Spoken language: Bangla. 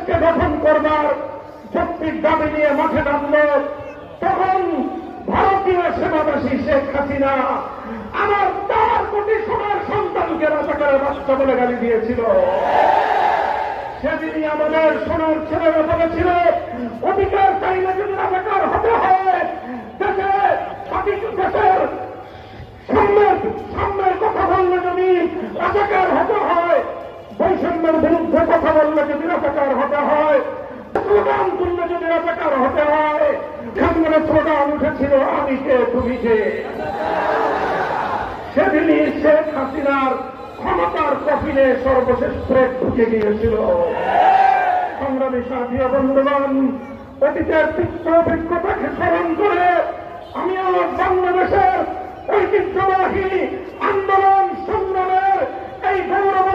দেশকে গঠন করবার যৌক্তিক দাবি নিয়ে মাঠে নামল, তখন ভারতীয় সেনাবাসী শেখ হাসিনা আমার 4 কোটি সোনার সন্তানকে রাজাকারের বাচ্চা বলে গালি দিয়েছিল। সেদিনই আমাদের সোনার ছেলেরা বলেছিল, অধিকার চাইলে যদি রাজাকার হতে হয়, দেশের সাম্যের কথা বললে যদি রাজাকার হতে হয়, বৈষম্যের বিরুদ্ধে কথা বললে যদি রাজাকার হতে হয়, স্লোগান তুললে যদি রাজাকার হতে হয়, সামনে স্লোগান উঠেছিল আমি কে তুমি কে। সেদিনই শেখ হাসিনার ক্ষমতার কফিনে সর্বশেষ ব্রেক ঢুকে গিয়েছিল। সংগ্রামী সাথী ও বন্ধুগণ, অতীতের তিক্ত অভিজ্ঞতাকে স্মরণ করে আমি আমার বাংলাদেশের ঐতিহ্যবাহী আন্দোলন সংগ্রামের এই গৌরব